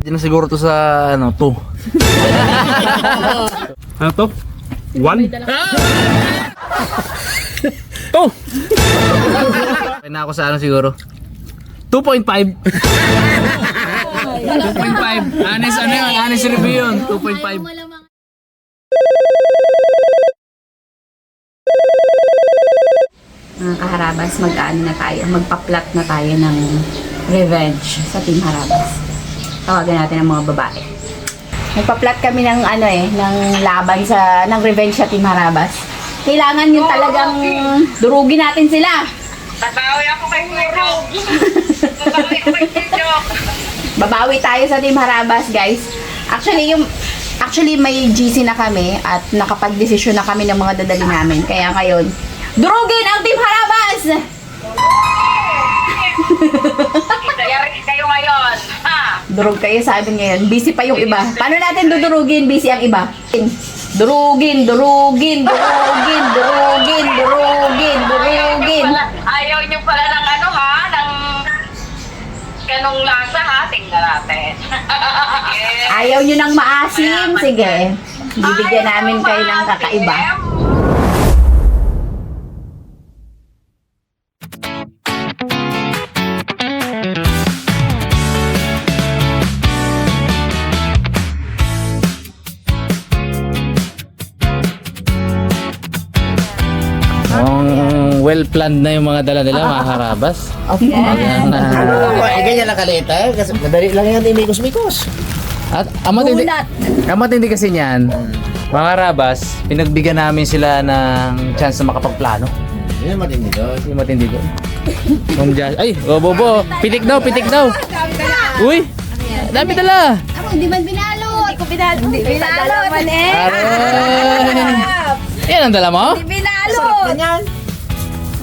Hindi na siguro to sa ano, 2. Ano to? 1? 2! Kaya na ako sa ano siguro. 2.5. 2.5. Honest ano yun? Honest review yun. 2.5. Mga kaharabas, mag-ano na tayo, magpa-plot na tayo ng revenge sa Team Harabas. Tawagan natin ang mga babae. Magpa-plot kami ng ano ng laban ng revenge sa Team Harabas. Kailangan yung talagang durugin natin sila. Babawi ako kay Muro. Babawi ako kay Tito. Babawi tayo sa Team Harabas, guys. Actually may GC na kami at nakapag-desisyon na kami ng mga dadali namin. Kaya ngayon, durugin ang Team Harabas! Yari kayo ngayon. Ha? Durug kayo sa amin ngayon. Busy pa yung iba. Paano natin dudurugin? Busy ang iba. Durugin, durugin, durugin, durugin, durugin, durugin. Ayaw niyo pala ng ano ha? Ng ganong lasa ha? Tingnan natin. Ayaw nyo ng maasim? Sige. Bibigyan namin kayo ng kakaiba. Well-planned na yung mga dala nila, mga Harabas. Okay. Ganyan lang kalita eh. Kasi madali lang yan imikos-mikos. At ang matindi kasi niyan, mga Harabas, pinagbigyan namin sila ng chance na makapagplano. Yan matindi doon. Yung matindi doon. Ay, bobo. Pitik daw. Uy, dami dala. Ako, hindi man binalot. Hindi ko binalot. Hindi binalot. Aray. Yan ang dala mo? Hindi binalot. Ganyan.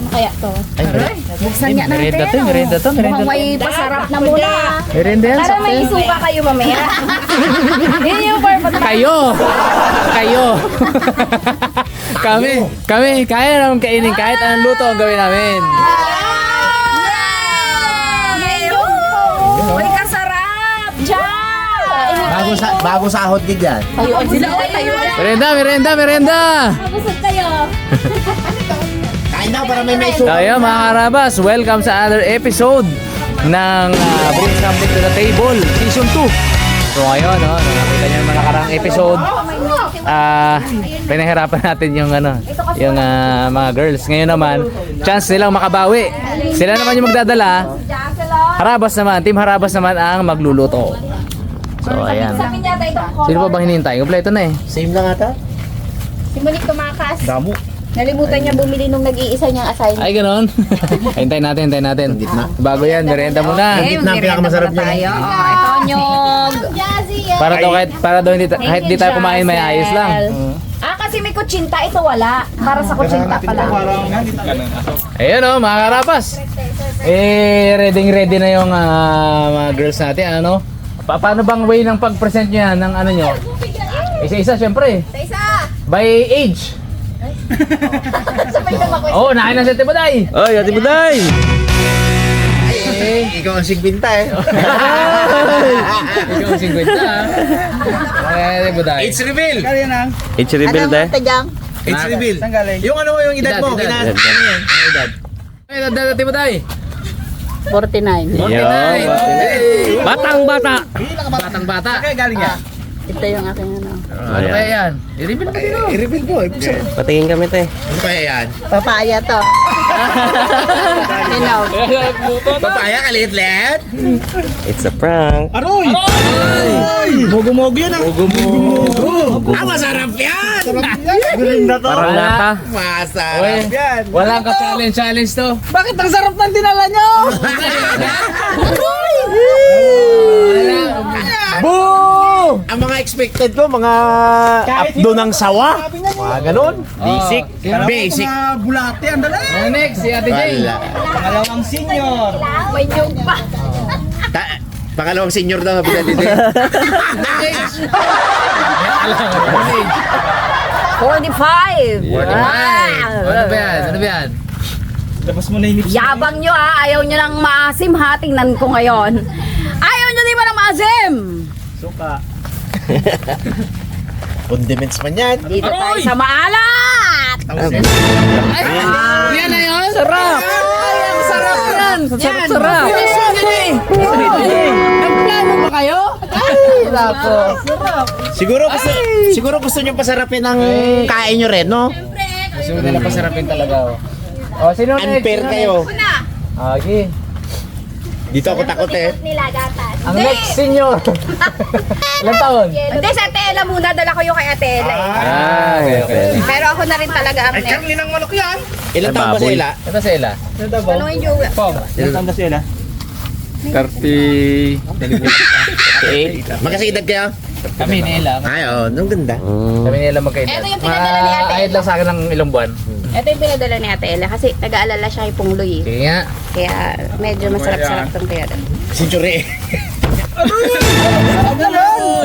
Ano kaya to? Ay, Buksan nga natin. Merenda to. Mukhang may pasarap na muna. Merenda yan. Para may isuka kayo mamaya. Yun yung purpose. Kayo. kami, kaya naman kainin kahit anong luto ang gawin namin. Uy, kasarap! Diyan! Bago sahod din dyan. Tayuan sila. Merenda. Busog kayo. Kain na para may So ayun mga Harabas, welcome sa another episode ng Bring Something to the Table Season 2. So ngayon, nakita niyo naman nakarang episode, pinahirapan natin yung mga girls. Ngayon naman, chance nilang makabawi. Sila naman yung magdadala. Harabas naman, Team Harabas naman ang magluluto. So ayan. Sino pa bang hinihintay? Kompleto na eh. Same lang ata. Si Monique tumakas. Damo. Nalimutan niya bumili nung nag-iisa niyang assignment. Ay ganon. Hintayin natin. Bago yan, merienda muna. Gitna ang pinakamasarap niya. Ito nyog. Para daw hindi kahit di tayo kumain may ayos lang. Kasi may kutsinta. Ito wala. Para sa kutsinta pala. Ayun mga Karapas. Ready na yung mga girls natin. Paano bang way ng pag-present niya ng ano nyo? Isa-isa syempre. Isa. By age. Sabay na ako. Oh, nakain na si Ate Buday. Ay, Ate Buday! Ikaw ang sigbinta eh. Ikaw ang 50 Ate Buday. Age reveal. Age reveal tayo. Age reveal. Yung yung edad mo. Edad. Ano edad? Ay, edad Ate Buday. 49. 49. Batang-bata! Batang bata. Kaya galing yan. Ito yung aking ano. Ano kaya yan? I-reveal natin dito. I-reveal mo. Patingin kami tayo. Ano kaya yan? Papaya to. Hinog. Papaya kaliit-liit? It's a prank. Aroy! Mogo-mogo yan ah. Mogo-mogo. Masarap yan! Parang lata. Masarap yan. Walang ka-challenge to. Bakit ang sarap ng dinala nyo? Boo! Ang mga expected ko, mga abdo ng sawa. Mga ganun. Basic. Basic. Bulate, ang dala. Next, si Ate Jane. Pangalawang senior. May nyug pa. Pangalawang senior daw. Age. Alam, age. 45. Ano ba yan? Labas mo na yung lips. Yabang nyo ayaw nyo lang maasim ha. Tingnan ko ngayon. Ayaw nyo di ba ng maasim? Azim! Suka. Condiments man yan. Dito tayo sa maalat! Yan na yun? Sarap! Ay, ang sarap yan! Sarap! Nagplano ba kayo? Ay, lako. Siguro gusto nyo pasarapin ang kain nyo rin, no? Gusto nila pasarapin talaga. Oh, sino next? Unfair Sino kayo. next? Okay. Dito ako takot eh. Nila gatas. Ang next senior. Ilang taon? Hindi, sa Ate Ella muna. Dala ko yung kay Ate Ella eh. Okay. Pero ako na rin talaga ang next. Karni ng manok yan. Ilan taon ba Baboy. sila? Ito sila. Tanungin yung Ilan taon ba sila? 30. Magkasi edad kayo? Kami nila. Ay, oh, nung ganda. Kami nila magkaedad. Ito yung pinadala ni Ate Ahid lang sa akin ng ilang buwan. Ito yung pinadala ni Ate Ella kasi nag-aalala siya yung pungloy eh. Sige nga. Kaya medyo masarap-sarap itong pinadala. Century.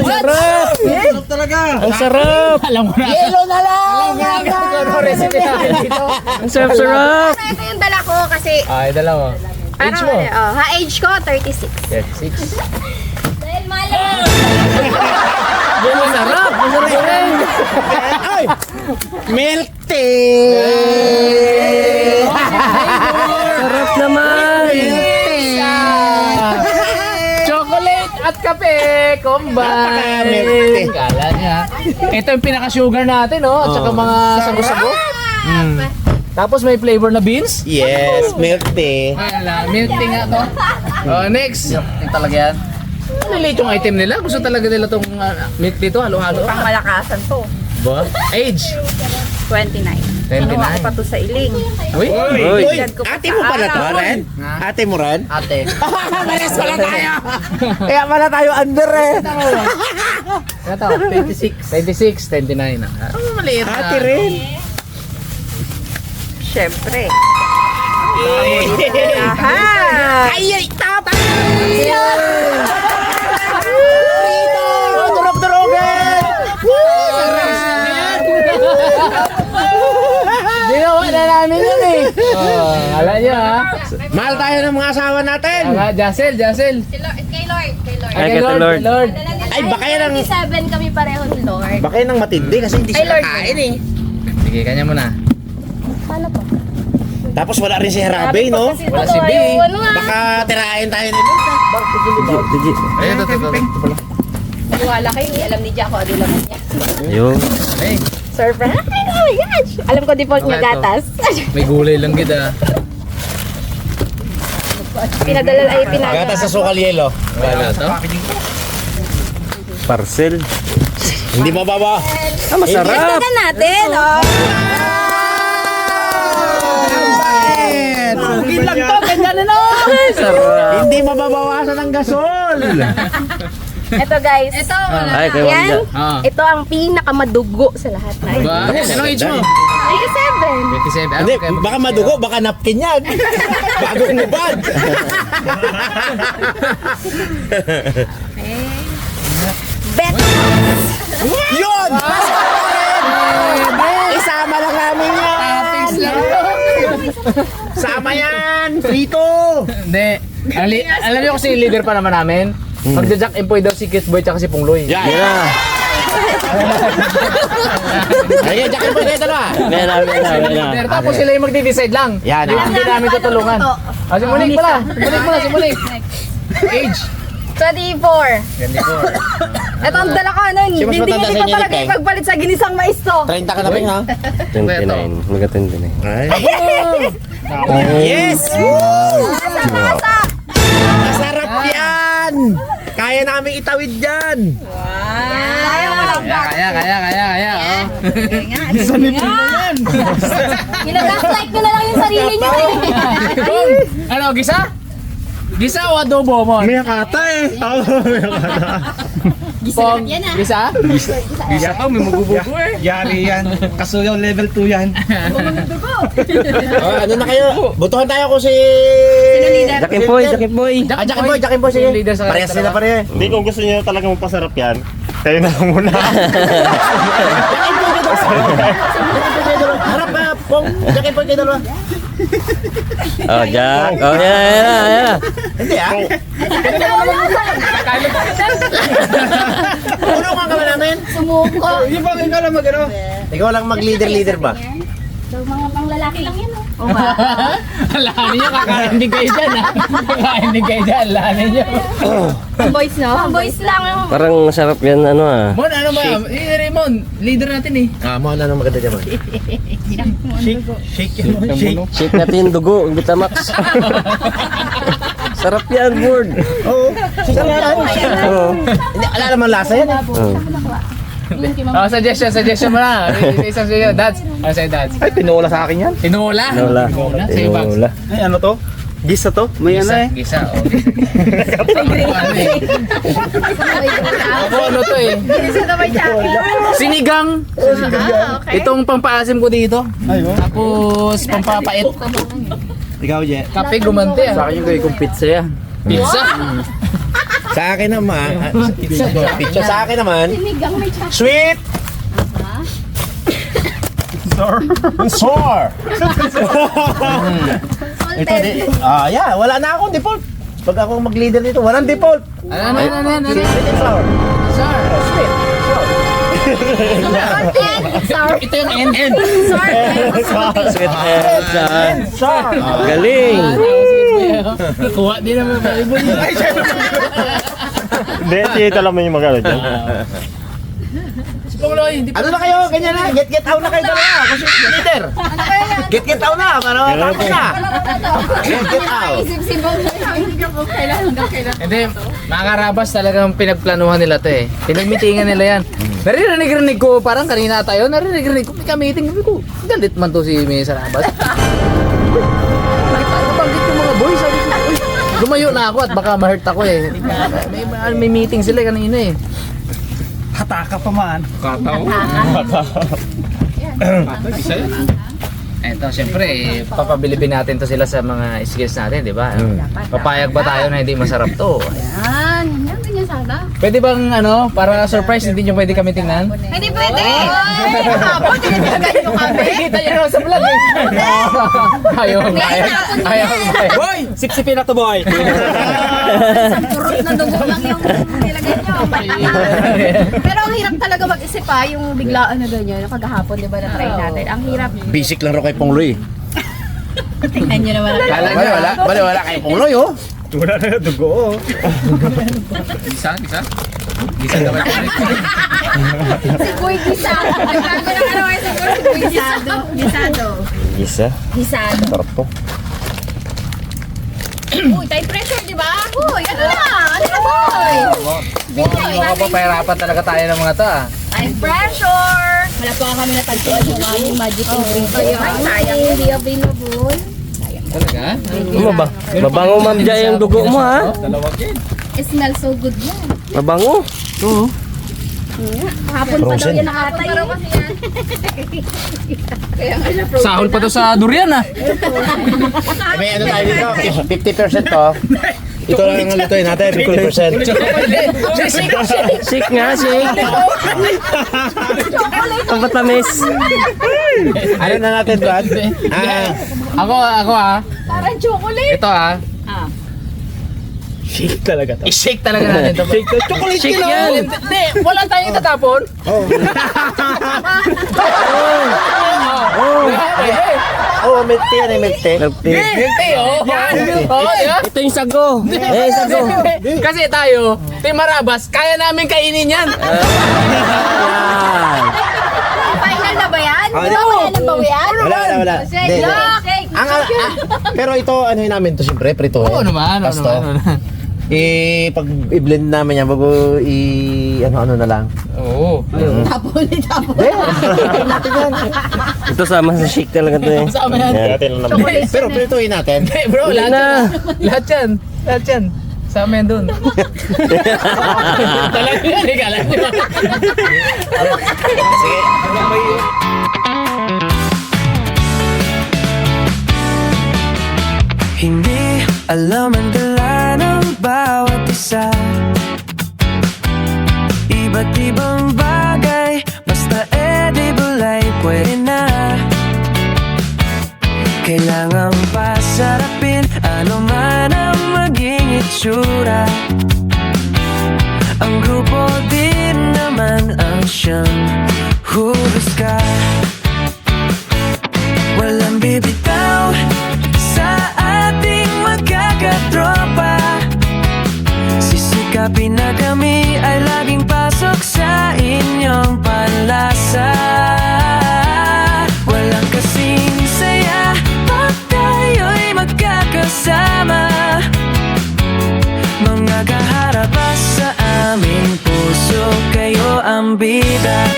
Sarap! Sarap talaga. Ang sarap! Alam mo na. Yelo na lang! Alam mo na kung ano recipe natin dito. Ang sarap! Pero ito yung dala ko kasi Ay, dalawa. Age mo? age ko 36. 36. Dahil malam. Masarap! Masarap rin! Ay! Milk tea! Sarap naman! Chocolate at kape! Combine! Kala niya. Ito yung pinaka-sugar natin, oh. At saka mga sago-sago. Tapos may flavor na beans. Yes, milk tea. Wala, milk tea nga to. Oh, next. Yung talaga yan. Naliit yung item nila. Gusto talaga nila tong milk tea to. Halo-halo. Pang malakasan to. Ba? Age? 29. 29. Kinuha ko pa to sa iling. Uy! Uy, Edad ko pa ate mo pala to, sa Ren? Ate mo, Ren? Ate. Malas pala tayo! Kaya pala tayo under eh! Ano to? 26. 29 na. Oh, maliit na. Ate rin! Siyempre. Aha! Ay, tatay! Rito! Durog-durogan! Ginawa na namin yun eh. Oh, alam nyo ha? Mahal tayo ng mga asawa natin! Jassel. Kay Lord. Ay, kay Lord. Lord. Ay, baka yan ang... 27 kami pareho ni Lord. Baka yan ang matindi kasi hindi Ay, siya Lord. kakain eh. Sige, kanya muna. Paano to? Tapos wala rin si Harabe, no? Wala si B. Ano nga? Baka tirahin tayo nito. Ayun, ito. Wala kayo, hindi alam ni Jaco ano naman niya. Yung. Hey, Surprise! Oh my gosh! Alam ko default niya Okay, ito. gatas. may gulay lang kita. pinadala. Gatas sa sukal yelo. Wala to. Parcel. Hindi mababa. Masarap. Tignan natin, oh! Akin lang to, ganyan na no! Hindi mababawasan ng gasol! Ito guys. Ito, Ay, kay yan. Wanda. Ah. Ito ang pinakamadugo sa lahat na ito. Ba? Anong age mo? 27. 27. Hindi, baka madugo, baka napkin yan. Bagong nubad. Bet! Yun! Isama lang namin yan! Toppings lang to. Sama yan! Frito! Hindi. Alam niyo kasi leader pa naman namin. Magja-jack empoy daw si Kit Boy tsaka si Pungloy. Yan! Yeah. Ayun, jacket po kayo dalawa. Leader, tapos sila yung magde-decide lang. Yan, Hindi namin tutulungan. Si Monique pala. Si Monique. Age. 24. 24. Ito ang dala ko nun. Sino mas Hindi matanda sa pa inyo, talaga Nick, eh? ipagpalit sa ginisang mais to. 30 ka na ba ha? 29. Mga 29. Ay. Yes! Masarap yan! Kaya namin itawid yan! Kaya. Oh. Ina-gaslight ko na lang yung sarili niyo eh. Ano, gisa? Gisa o adobo mo? May kata eh! Pong, gisa? Gisa ka, may magubugo eh. Yari yan. Kasuyaw level 2 yan. Oh, ano na kayo? Butuhan tayo kung si... Jack Boy. Jack Boy, sige. Leader sa Parehas sila pareha. Hindi, kung gusto niyo talaga magpasarap yan, kayo na lang muna. Harap ka, Pong. Jack Boy kayo dalawa. Oh, Jack. Oh, yeah. Hindi ah. Tulungan ka ba namin? Sumuko. Yung ba ikaw lang mag-ano? Ikaw lang mag-leader ba? So, mga panglalaki lang yan, oh. Alahanin nyo, kakain din kayo dyan ha. Kakain din kayo dyan, alahanin nyo. Boys, no? Boys lang. Parang masarap yan, ano ah. Mon, ano ba? Raymond, leader natin eh. Mo ano maganda dyan, man? Shake yan, man. Shake. Shake natin yung dugo, yung Vitamax. Sarap yan, Board. Oo. Shake yan. Oo. Hindi, ala naman lasa yan eh. Oh, suggestion mo na. Isang sa'yo, Dads. Ano sa'yo, Dads? Ay, tinola sa akin yan. Tinola? Tinola. Sa'yo, Bags. Tinola. Ay, ano to? Gisa to? May ano eh. Gisa, okay. Ano eh? Ako ano to eh? Sinigang. Itong pampaasim ko dito. Tapos pampapait. Ikaw, Je. Kape gumante ah. Sa akin yung gawin kong pizza yan. Pizza? Sa akin naman, pizza sa akin naman, sweet! Sour! Ito di, yeah, wala na akong default. Pag ako mag-leader dito, walang default. Ano? Sweet and sour. Sir. Sweet, sour. Ito yung NN. Sweet and Sour. galing. Kuha din naman Bible yun. Hindi, tita lang mo yung mag-ano dyan. Si Pangloy, hindi pa. Ano na kayo? Ganyan na. Get out na kayo dalawa. Kasi leader. Get out na. Para tapos na. Get out. Hindi, mga karabas talagang pinagplanuhan nila to eh. Pinagmitingan nila yan. Narinig ko, parang kanina tayo, narinig ko, may ka-meeting. Sabi ko, galit man to si May Sarabas. Nabanggit yung mga boys, sabi ko, uy, lumayo na ako at baka ma-hurt ako eh. May meeting sila kanina eh. Hataka pa man. Kataw. Isa yun. Eto, syempre, papabilibin natin to sila sa mga skills natin, di ba? Papayag ba tayo na hindi masarap to? Yan, ganyan sana. Pwede bang ano, para surprise, hindi nyo pwede kami tingnan? Hindi pwede! Hapon, tinitigan nyo kami. Kita nyo naman sa vlog eh. Ayaw. Boy! Sipsipin na to, boy! Purot na dugo lang yung nilagay nyo. Pero ang hirap talaga mag-isip ha, yung biglaan na ganyan. Kagahapon, di ba, na-try natin. Ang hirap. Basic lang ro kay Pongloy. Tingnan nyo naman. Wala kay Pongloy oh. Wala na yung dugo, oh. Gisa naman. Si Boy Gisa. Nagbago ng araw ay si Boy Gisado. Gisa. Gisado. Sarap to. Uy, tight pressure, di ba? Uy, ano na? Ano na, boy? Mga papahirapan talaga tayo ng mga to ah. Tight pressure! Wala pa kami natagpuan yung aming magic ingredient. Ay, sayang. Hindi available. Talaga? Ano ba? Mabango, Ma'am Jai, yung dugo mo ha. It smells so good yan. Mabango. Oo. Hapon pa daw yan nakatay. Sahol pa to sa durian ah. May ano tayo dito? 50% to. Ito lang ang lutuin natin, 50%. Shake nga, shake. Ang matamis. Ano na natin, Brad? Ako ah. Parang chocolate. Ito ah. Shake talaga to. I-shake talaga natin to. Shake to. Chocolate Shake yan. Hindi, wala tayong itatapon. Oh, milk tea yan eh, milk tea. Milk tea. Milk tea oh. Oo, di ba? Ito yung sago. Sago. Kasi tayo, Team Harabas, kaya namin kainin yan. Yan. Final na ba yan? Ah, Di ba wala nang bawian? Wala. Hindi, hindi. Okay. Pero ito, ano namin to, siyempre, prito. Oo naman, oo Pasto. naman. Pag i-blend namin yan, bago ano na lang. Oo. Tapon. Ito sama sa shake talaga to eh. Sama yan. Natin lang naman. Pero prituin natin. Hey bro, Wala lahat yan. Lahat yan. Sa amin dun. Talaga yan, ikalan nyo. Sige. Hindi alam ang dala ng bawat isa. Iba't ibang bagay, basta edible ay pwede na. Kailangang pasarapin, ano man ang maging itsura. Ang siyang huhusga. Walang bibitaw sa ating magkakatropa. Sisikapin na kami ay laging pasok sa inyong panlasa. Walang kasing saya pag tayo'y magkakasama. Mga kaharabas sa aming puso, kayo ang bida.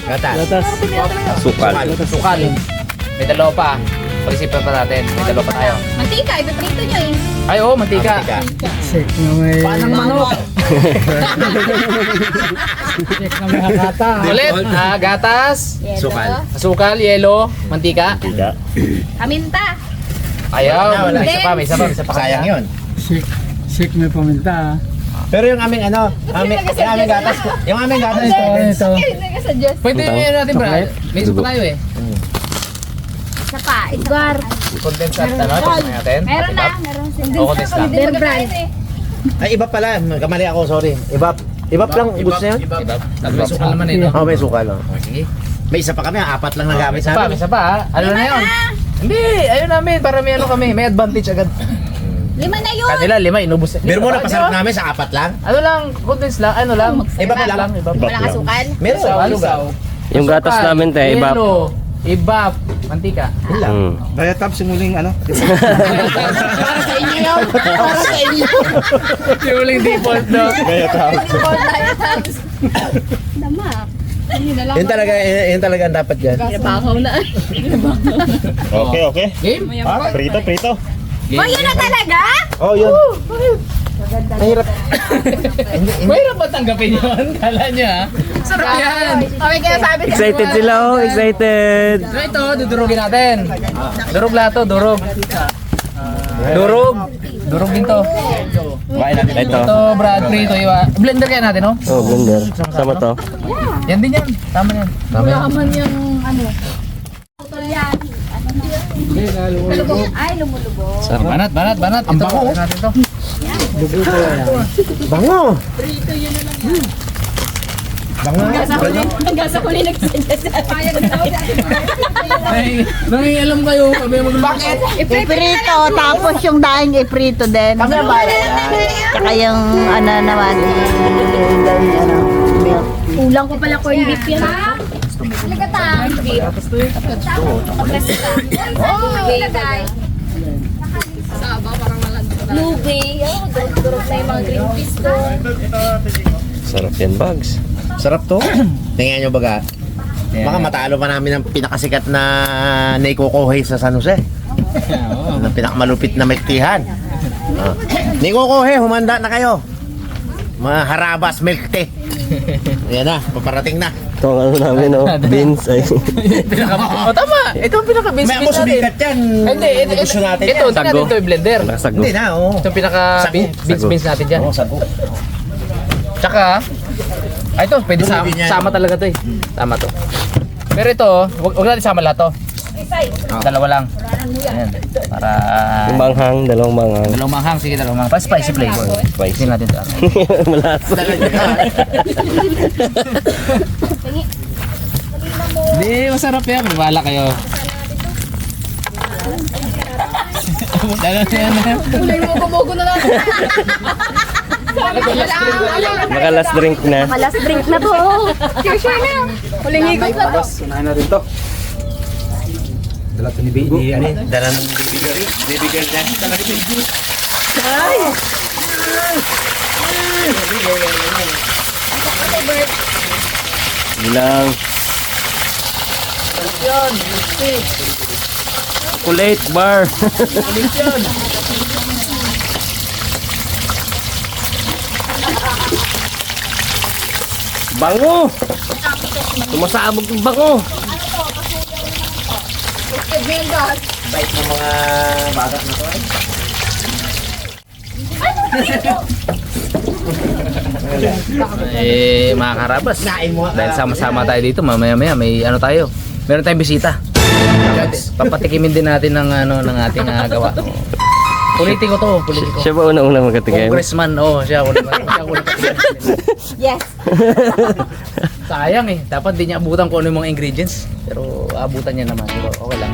Gatas. Sukal. Sukal. May dalawa pa. Pag-isipan pa natin. May dalawa pa tayo. Mantika, ipiprito nyo eh. Ay, oo, mantika. Panang manok. Ulit, gatas, Sukal. asukal, yelo, mantika. Tiga. Kaminta. Ayaw, Wala. may isa pa. Sayang yun. Shake may paminta. Pero yung aming ano, yung aming gatas, Ito. Pwede yun natin, Brad. May isa pa tayo eh. Isa pa, Edgar. Condensed at ano, ito natin. Meron na, meron siya. Oo, condensed lang. Bear brand. Ay, iba pala. Kamali ako, sorry. Iba lang, goods na yun. May sukal naman eh, no? Oo, may sukal. Oh. Sige. May isa pa kami, 4 lang nagamit sa May amin. isa pa, ha? Ano na yun? Hindi, ayun namin, para may ano kami, may advantage agad. 5 na yun. Kanila, 5, inubos. Pero muna, pasarap namin sa 4 lang. Ano lang, condensed lang, ano lang. Iba pa lang. Iba pa. Walang asukal. Meron, ano ba? Yung gatas namin tayo, iba. Yelo, ibap, mantika. Diatabs yung muling ano. Para sa inyo yun. Para sa inyo. Yung uling default, no? Dama. Yun talaga ang dapat dyan. Nabahaw na. Okay. Game? Prito. Oh, yun na talaga? Oh, yun. Mahirap. Mahirap ba tanggapin yun? Kala niya, ha? Sarap yan! Okay, kaya sabi ko. Excited sila, oh. Excited. So ito, dudurugin natin. Durog lahat to, durog. Durog. Durog din to. Ito. Ito, Brad, prito, iwa. Blender kaya natin, no? Oh, blender. Sama to. Yan din yan. Tama yan. Tama yan. Naman yung ano. Putol yan. Lumulubog. Ay, lumulubog. Banat. Ang bango. Natin to. Bango. Bango. Hanggang sa huli nagsuggest. Ay, nangingialam kayo. Bakit? Iprito, tapos yung daing iprito din. Tsaka yung ano naman, milk. Ulang ko pala corn beef yan. Talaga ta. Beef. Lubay. Durog na yung mga green peas ko. Sarap yan, Bugs. Sarap to. Tingnan nyo baga. Baka matalo pa namin ang pinakasikat na Nico Kohei sa San Jose. Ang pinakamalupit na mektihan. Nico Kohei, humanda na kayo. Mga harabas milk tea. Yan na, paparating na. Ito ang ano namin, oh. Beans. Ay. Oh, tama. Ito ang pinaka-base May ako natin. sumikat yan. Hindi, Gusto natin ito, yan. hindi natin ito i-blender. Sago. Hindi na, oh. Ito ang pinaka-beans Sago. natin dyan. Oo, sago. Tsaka, ito, pwede Dumibin yan. sama talaga to eh. Tama to. Pero ito, wag natin sama lahat to. Dalawa lang. Ayan. Para... Yung manghang, dalawang manghang. Dalawang manghang, sige dalawang manghang. Para spicy flavor. Spicy. Tingnan natin ito. Malasa. Hindi, masarap yan. Wala kayo. Ulay mo, kumugo na lang. Maka last drink na. Last drink na to. Sure na. Huling higop na to. Unahin na rin to. Dala ng baby girl. Baby girl dyan. Bilang. Chocolate bar. Bango! Sumasabog yung bango! Bait ng mga bata na to eh. Eh, mga karabas. Nain mo. Dahil sama-sama tayo dito, mamaya-maya may ano tayo. Meron tayong bisita. Papatikimin din natin ng ano ng ating gawa. Politiko to, politiko. Siya ba una-una magkatikim? Congressman, siya una patikim. Yes. Sayang eh, dapat di niya abutan kung ano yung mga ingredients. Pero abutan niya naman, pero okay lang.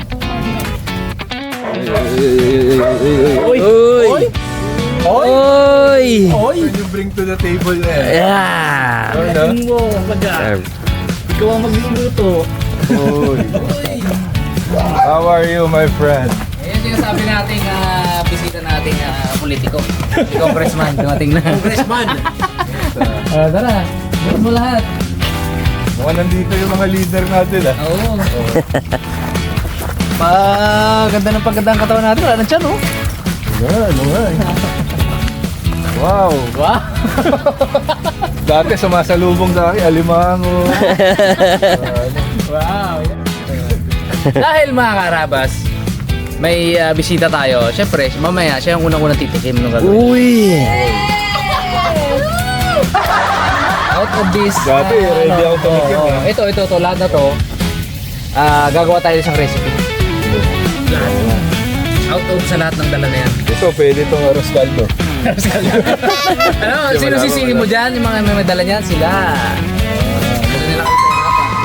Uy! Uy! Uy! Oy! You bring to the table na yan. Yeah! Mo, baga. Ikaw ang magluluto. How are you, my friend? Ayan yung sabi nating bisita nating politiko. Si Congressman, dumating na. Congressman! Tara, buhat mo lahat. Mukhang nandito yung mga leader natin Oo. Ganda ng pagganda ng katawan natin. Wala nang tiyan, oh. Ano nga eh. Wow! Wow! Dati sumasalubong sa akin, alimango. Wow! Dahil mga karabas, may bisita tayo. Siyempre, mamaya siya yung unang-unang titikim ng gagawin. Uy! Out of this... Dati, ready ako tumikim eh. Ito, lahat na to. Gagawa tayo isang recipe. Out of sa lahat ng dala na yan. Ito, pwede itong arroz caldo. Ano, sino sisingin mo dyan? Yung mga may dala niyan, sila. Gusto nila kayo sa harapan.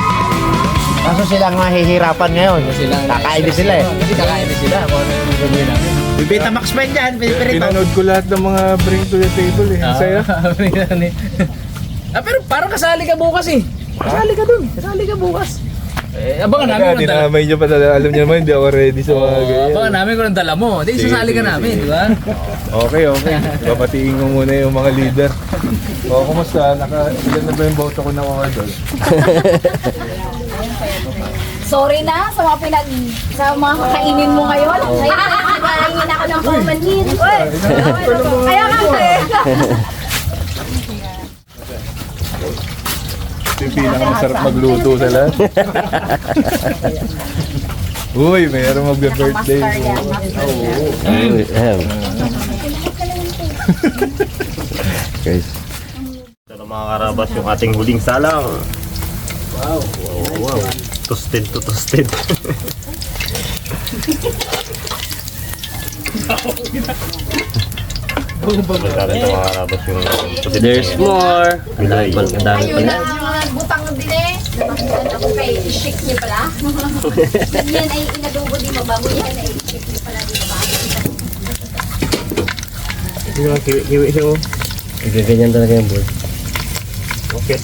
Kaso silang mahihirapan ngayon. Kakain din sila eh. Kasi kakain din sila. Kung ano yung gagawin namin. Betamax pa yan, pinipirito. Pinanood ko lahat ng mga bring to the table eh. Ang saya. Pero parang kasali ka bukas eh. Kasali ka dun. Kasali ka bukas. Abangan namin kung dala. Dinamay nyo pa talaga. Alam nyo naman, hindi ako ready sa mga ganyan. Abangan namin kung dala mo. Hindi, sasali ka namin, di ba? Okay. Papatiin ko muna yung mga leader. Kumusta? Ilan na ba yung boto ko nakuha doon? Sorry na sa mga kakainin mo ngayon. Nagkakainin ako ng common needs. Kaya kasi. Yung pinakamasarap magluto sa lahat. Uy, mayroong magbe-birthday. Uy, ahem. Guys. Ito na mga karabas yung ating huling salang. Wow. Toasted to toasted. Magkakaroon ito mga karabas yung toasted. There's more. Ang dami pa na. Ang butang din eh. Ako kay i-shake niyo pala. Yan ay inadobo di mabago yan ay i-shake niyo pala di mabago. Ito yung kiwi siya, oh. Ganyan talaga yung board. Okay.